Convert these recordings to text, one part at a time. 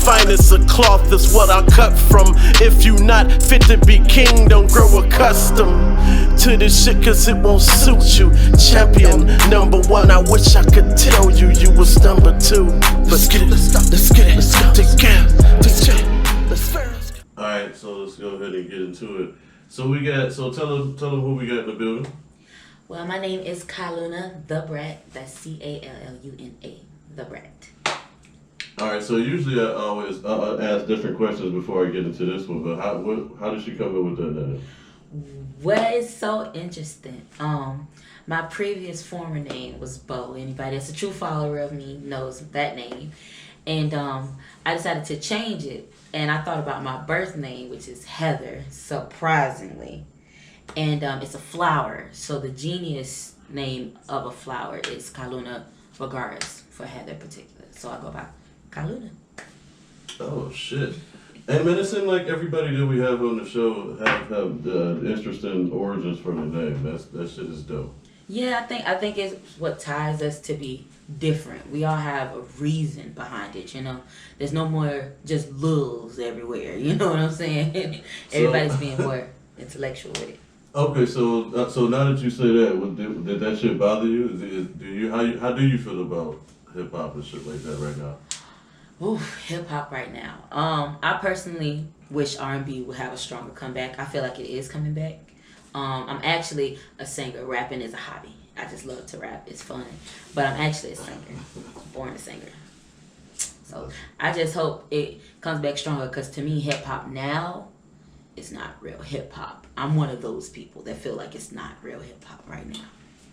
finest of cloth is what I cut from. If you not fit to be king, don't grow accustomed to this shit cause it won't suit you. Champion number one, I wish I could tell you you was number two. Let's get it, let's get it, let's go together, let's go. Alright, so let's go ahead and get into it. So tell them who we got in the building. Well, my name is Calluna The Brat. That's Calluna The Brat. Alright, so usually I always ask different questions before I get into this one, but how did she come up with that name? Well, it's so interesting. My previous former name was Bo. Anybody that's a true follower of me knows that name. And I decided to change it. And I thought about my birth name, which is Heather, surprisingly. And it's a flower. So the genius name of a flower is Calluna regardless for Heather particular. So I go by Calluna. Oh, shit. Hey, man, it seems like everybody that we have on the show have interesting origins for the name. That shit is dope. Yeah, I think it's what ties us to be different. We all have a reason behind it, you know. There's no more just lulls everywhere, you know what I'm saying? Everybody's being more intellectual with it. Okay, so now that you say that, did that shit bother you? How do you feel about hip hop and shit like that right now? Ooh, hip hop right now. I personally wish R&B would have a stronger comeback. I feel like it is coming back. I'm actually a singer. Rapping is a hobby. I just love to rap. It's fun. But I'm actually a singer. Born a singer. So I just hope it comes back stronger because to me, hip hop now is not real hip hop. I'm one of those people that feel like it's not real hip hop right now.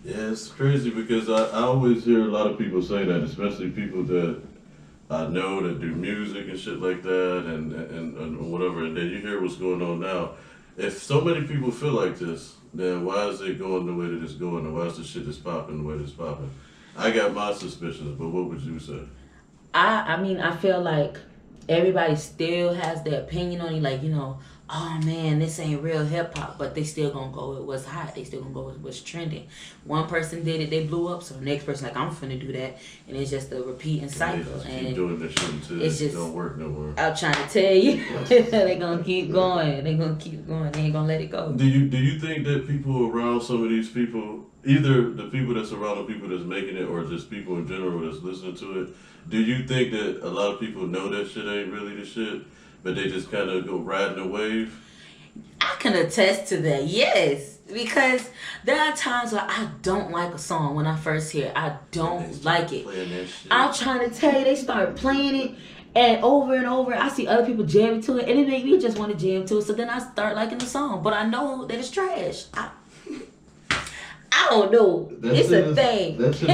Yeah, it's crazy because I always hear a lot of people say that, especially people that I know that do music and shit like that and whatever. And then you hear what's going on now. If so many people feel like this, then why is it going the way that it's going, and why is the shit that's popping the way that it's popping? I got my suspicions, but what would you say? I mean, I feel like everybody still has their opinion on it, like, you know, oh man, this ain't real hip hop, but they still gonna go with what's hot. They still gonna go with what's trending. One person did it, they blew up, so the next person like, I'm finna do that, and it's just a repeating cycle. And keep doing this shit until it don't work no more. I'm trying to tell you, they gonna keep going. They gonna keep going. They ain't gonna let it go. Do you think that people around some of these people, either the people that's around the people that's making it, or just people in general that's listening to it, do you think that a lot of people know that shit ain't really the shit? But they just kind of go riding the wave? I can attest to that, yes. Because there are times where I don't like a song when I first hear it. I don't like it. I'm trying to tell you, they start playing it and over. I see other people jamming to it, and it made me just want to jam to it. So then I start liking the song. But I know that it's trash. I don't know. It's a thing. That shit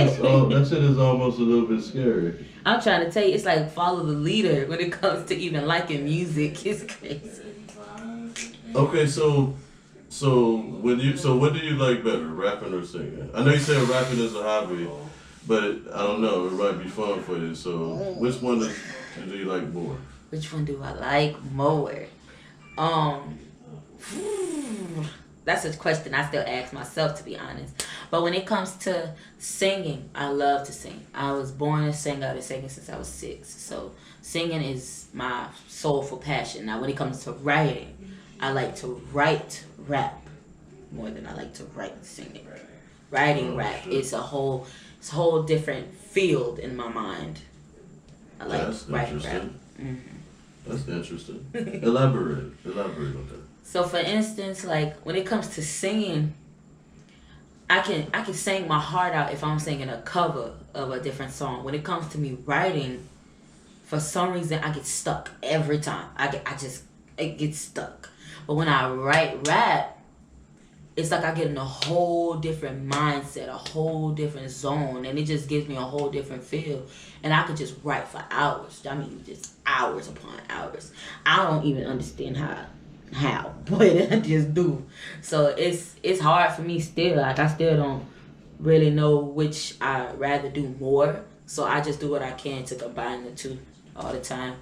is almost a little bit scary. I'm trying to tell you, it's like follow the leader when it comes to even liking music. It's crazy. Okay, so what do you like better, rapping or singing? I know you said rapping is a hobby, but I don't know, it might be fun for you. So which one do you like more? Which one do I like more? That's a question I still ask myself, to be honest. But when it comes to singing, I love to sing. I was born a singer. I've been singing since I was 6. So singing is my soulful passion. Now, when it comes to writing, I like to write rap more than I like to write singing. Writing rap is a whole different field in my mind. I like writing rap. Mm-hmm. That's interesting. Elaborate on that. So for instance, like when it comes to singing, I can sing my heart out if I'm singing a cover of a different song. When it comes to me writing, for some reason I get stuck every time. It gets stuck. But when I write rap, it's like I get in a whole different mindset, a whole different zone, and it just gives me a whole different feel. And I could just write for hours. I mean, just hours upon hours. I don't even understand how, but I just do. So it's hard for me still. Like I still don't really know which I'd rather do more. So I just do what I can to combine the two all the time.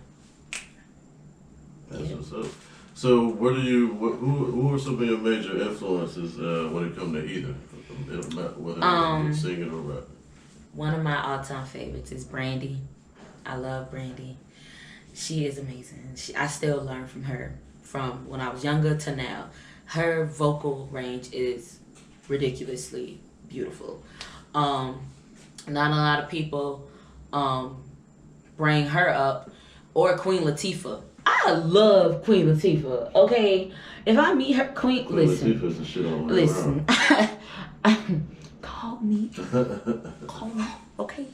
That's what's up. So who are some of your major influences when it comes to either, whether it's singing or rap? One of my all-time favorites is Brandy. I love Brandy. She is amazing. I still learn from her from when I was younger to now. Her vocal range is ridiculously beautiful. Not a lot of people bring her up, or Queen Latifah. I love Queen Latifah. Okay, if I meet her, Queen listen, Latifah's the shit all listen. Call me, okay.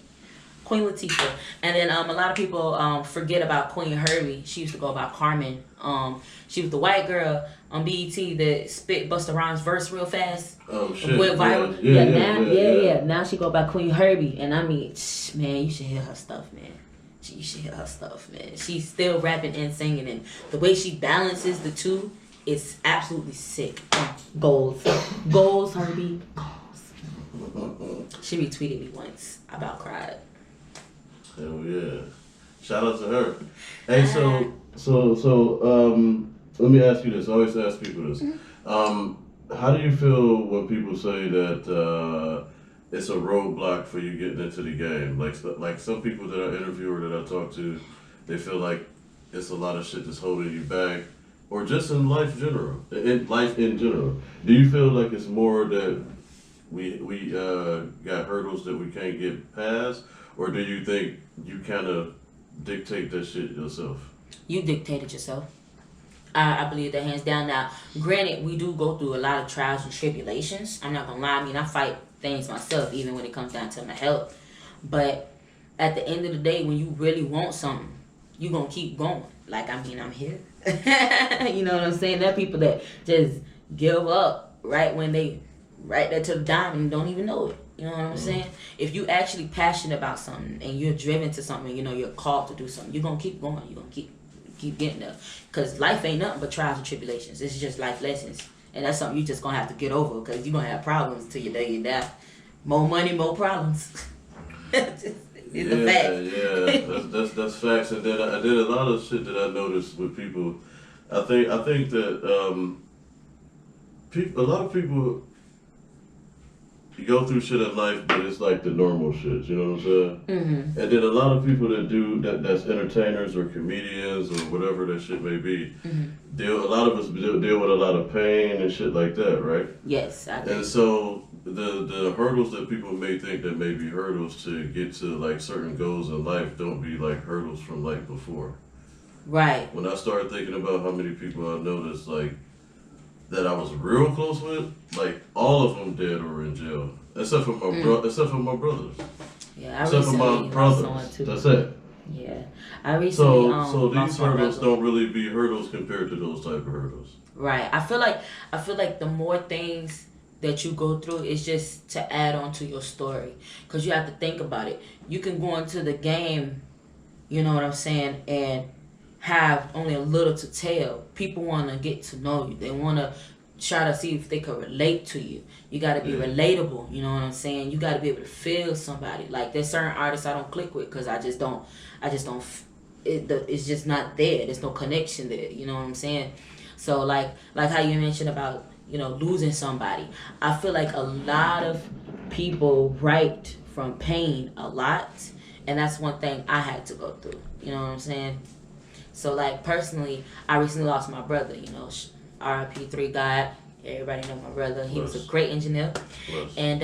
Queen Latifah. And then a lot of people forget about Queen Herbie. She used to go by Carmen. She was the white girl on BET that spit Busta Rhymes verse real fast. Oh shit. Went viral. Yeah. Now she go by Queen Herbie. And I mean, man, you should hear her stuff, man. You should hear her stuff, man. She's still rapping and singing, and the way she balances the two is absolutely sick. Goals, Herbie, goals. She retweeted me once. I about cried. Hell yeah! Shout out to her. Hey, so let me ask you this. I always ask people this. How do you feel when people say that it's a roadblock for you getting into the game? Like some people that I interview or that I talk to, they feel like it's a lot of shit that's holding you back, or just in life general. In general, do you feel like it's more that we got hurdles that we can't get past, or do you think you kind of dictate that shit yourself? You dictated yourself. I believe that hands down. Now, granted, we do go through a lot of trials and tribulations. I'm not gonna lie. I mean, I fight things myself, even when it comes down to my health. But at the end of the day, when you really want something, you gonna keep going. Like, I mean, I'm here. You know what I'm saying? There are people that just give up right there to the dime and don't even know it. You know what I'm saying? If you actually passionate about something and you're driven to something, you know, you're called to do something, you're gonna keep going. You're gonna keep getting there. Because life ain't nothing but trials and tribulations. It's just life lessons. And that's something you just gonna have to get over, because you're gonna have problems till your day you die. More money, more problems. It's a fact. That's facts. And then I did a lot of shit that I noticed with people. I think that a lot of people, you go through shit in life, but it's like the normal shit, you know what I'm saying? Mm-hmm. And then a lot of people that do that's entertainers or comedians or whatever that shit may be, a lot of us deal with a lot of pain and shit like that, right? Yes, I do. And so the hurdles that people may think that may be hurdles to get to like certain goals in life don't be like hurdles from life before. Right. When I started thinking about how many people I noticed like that I was real close with, like all of them dead or in jail, except for my brothers. Yeah, except for my brothers. That's it. Yeah, I recently. So these hurdles don't really be hurdles compared to those type of hurdles. Right. I feel like the more things that you go through is just to add on to your story, because you have to think about it. You can go into the game, you know what I'm saying, and have only a little to tell. People want to get to know you. They want to try to see if they can relate to you. You got to be relatable, you know what I'm saying? You got to be able to feel somebody. Like, there's certain artists I don't click with because it's just not there. There's no connection there, you know what I'm saying? So like how you mentioned about, you know, losing somebody. I feel like a lot of people write from pain a lot, and that's one thing I had to go through, you know what I'm saying? So, like, personally, I recently lost my brother, you know, R.I.P. 3 God. Everybody know my brother. He was a great engineer. And,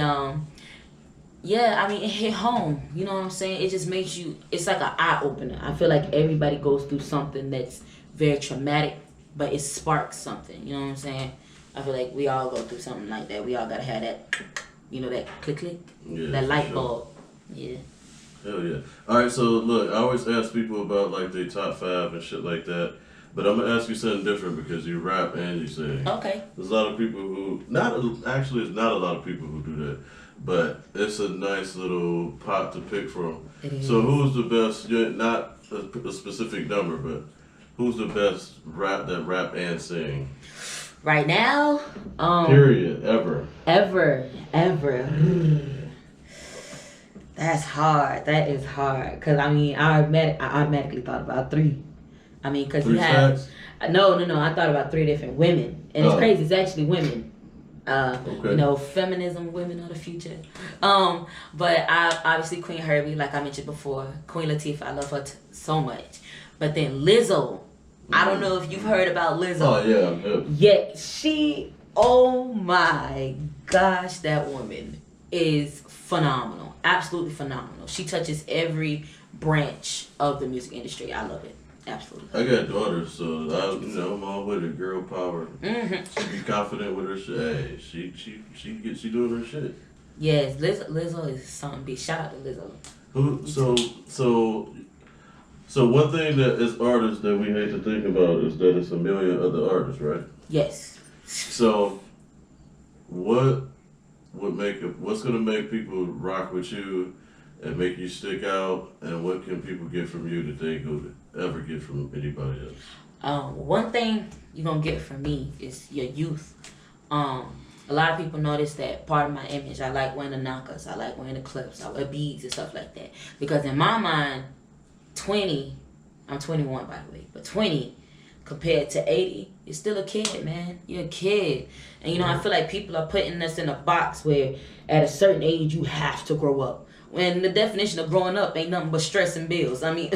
yeah, I mean, it hit home. You know what I'm saying? It just makes you, it's like an eye-opener. I feel like everybody goes through something that's very traumatic, but it sparks something. You know what I'm saying? I feel like we all go through something like that. We all got to have that, you know, that click, that light bulb. Yeah. Hell yeah. Alright, so look, I always ask people about like their top 5 and shit like that. But I'm gonna ask you something different because you rap and you sing. Okay. There's a lot of people who it's not a lot of people who do that. But it's a nice little pot to pick from. It is. So who's the best, not a specific number, but who's the best rap and sing? Right now? Period. Ever. That's hard. That is hard. Because, I mean, I automatically thought about 3. I mean, because you have... Facts? No. I thought about 3 different women. And it's crazy. It's actually women. Okay. You know, feminism, women are the future. But I obviously Queen Herbie, like I mentioned before. Queen Latifah, I love her so much. But then Lizzo, I don't know if you've heard about Lizzo. Oh yeah, I'm hip. Yeah, oh my gosh, that woman is phenomenal. Absolutely phenomenal. She touches every branch of the music industry. I love it. Absolutely. I got daughters, so I'm all with it. Girl power. She be confident with her shit. Hey, she doing her shit. Yes, Lizzo is something big. Shout out to Lizzo. So one thing that as artists that we hate to think about is that it's a million other artists, right? Yes. So what's gonna make people rock with you and make you stick out, and what can people get from you that they could ever get from anybody else? One thing you're gonna get from me is your youth. A lot of people notice that part of my image. I like wearing the knockers. I like wearing the clips. I wear beads and stuff like that. Because in my mind, 20, I'm 21 by the way, but 20 compared to 80, you're still a kid, man. You're a kid. And I feel like people are putting us in a box where at a certain age you have to grow up. When the definition of growing up ain't nothing but stress and bills. I mean,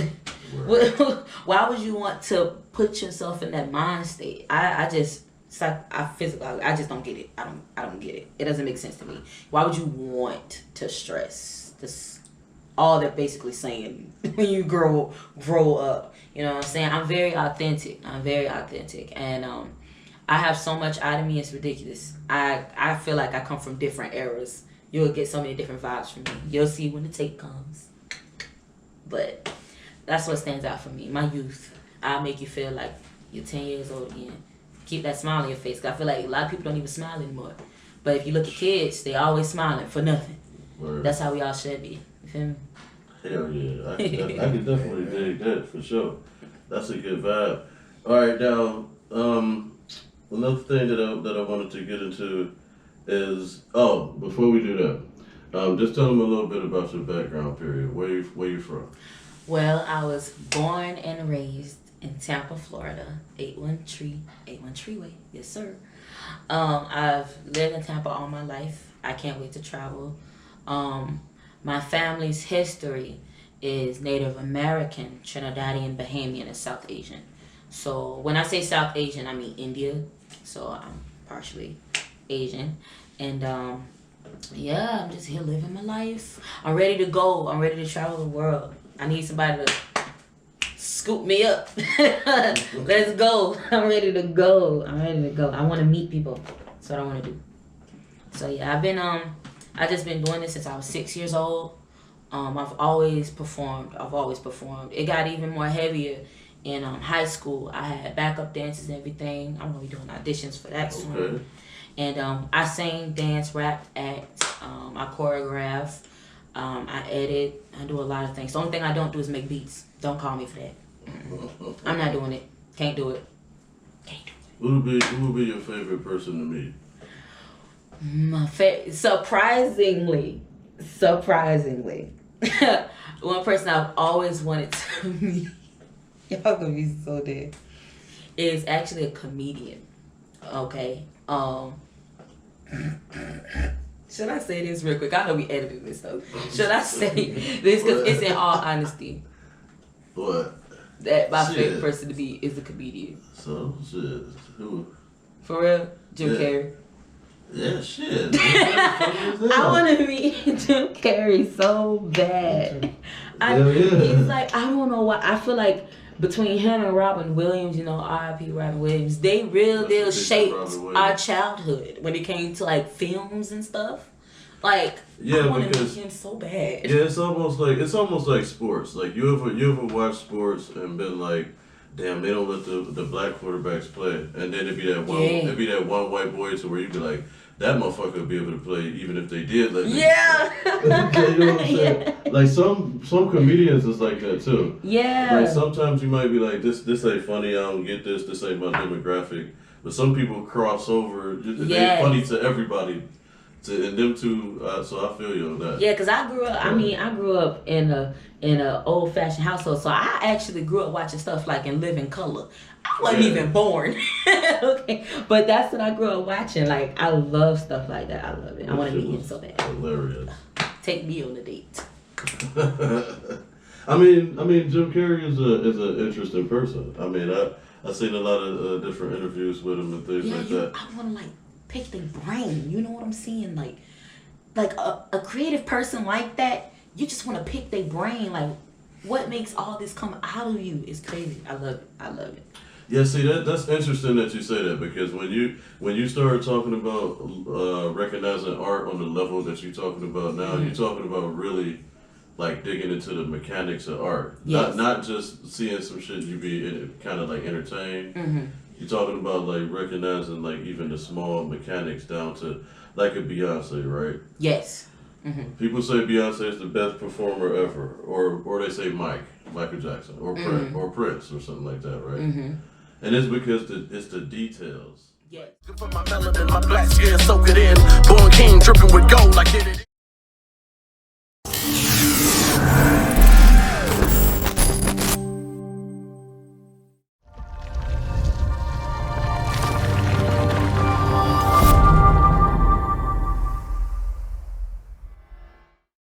why would you want to put yourself in that mind state? I just don't get it. I don't get it. It doesn't make sense to me. Why would you want to stress? This all they're basically saying when you grow up. You know what I'm saying? I'm very authentic, and I have so much out of me. It's ridiculous. I feel like I come from different eras. You'll get so many different vibes from me. You'll see when the tape comes. But that's what stands out for me. My youth. I'll make you feel like you're 10 years old again. Keep that smile on your face. 'Cause I feel like a lot of people don't even smile anymore. But if you look at kids, they always smiling for nothing. Word. That's how we all should be. You feel me? Hell yeah. I can definitely dig that for sure. That's a good vibe. Alright, now, another thing that I wanted to get into is, before we do that, just tell them a little bit about your background period. Where you from? Well, I was born and raised in Tampa, Florida, 813 Way. Yes, sir. I've lived in Tampa all my life. I can't wait to travel. My family's history is Native American, Trinidadian, Bahamian, and South Asian. So when I say South Asian, I mean India. So I'm partially Asian. And yeah, I'm just here living my life. I'm ready to go. I'm ready to travel the world. I need somebody to scoop me up. Let's go. I'm ready to go. I want to meet people. That's what I want to do. So yeah, I've just been doing this since I was 6 years old. I've always performed. It got even more heavier in high school. I had backup dances and everything. I'm gonna be doing auditions for that soon. Okay. And I sing, dance, rap, act. I choreograph. I edit. I do a lot of things. The only thing I don't do is make beats. Don't call me for that. I'm not doing it. Can't do it. Who would be your favorite person to meet? Surprisingly, one person I've always wanted to meet, y'all gonna be so dead, is actually a comedian. Okay. Should I say this real quick? I know we edited this stuff. Should I say this? Because it's in all honesty. What? That my favorite person to be is a comedian. So, shit. Who? For real? Jim Carrey. Yeah, shit. I want to meet Jim Carrey so bad. He's like, I don't know why. I feel like between him and Robin Williams, R.I.P. Robin Williams, they really shaped our childhood when it came to like films and stuff. Like, I want to meet him so bad. Yeah, it's almost like sports. Like you ever watch sports and been like, damn, they don't let the black quarterbacks play, and then it'd be that one white boy to where you'd be like, that motherfucker would be able to play even if they did let me. Yeah. You know what I'm saying? Yeah. Like some comedians is like that too. Yeah. Like sometimes you might be like, this ain't funny, I don't get this ain't my demographic. But some people cross over, they're funny to everybody. And them two, so I feel you on that. Yeah, because I grew up in a old fashioned household, so I actually grew up watching stuff like in living color. I wasn't even born. Okay, but that's what I grew up watching. Like, I love stuff like that. I love it. I want to meet him so bad. Hilarious. Take me on a date. I mean, Jim Carrey is an interesting person. I mean, I seen a lot of different interviews with him and things like that. I want to like pick their brain. You know what I'm saying? Like a creative person like that, you just want to pick their brain. Like, what makes all this come out of you is crazy. I love it. Yeah, see that's interesting that you say that, because when you start talking about recognizing art on the level that you're talking about now, you're talking about really like digging into the mechanics of art. Yes. Not just seeing some shit you be kind of like entertained. You're talking about like recognizing like even the small mechanics down to like a Beyonce, right? Yes. People say Beyonce is the best performer ever, or they say Michael Jackson, or Prince, or something like that, right? And it's because it's the details. Yes. For my melanin, my black skin, soak it in. Born king, dripping with gold, like it.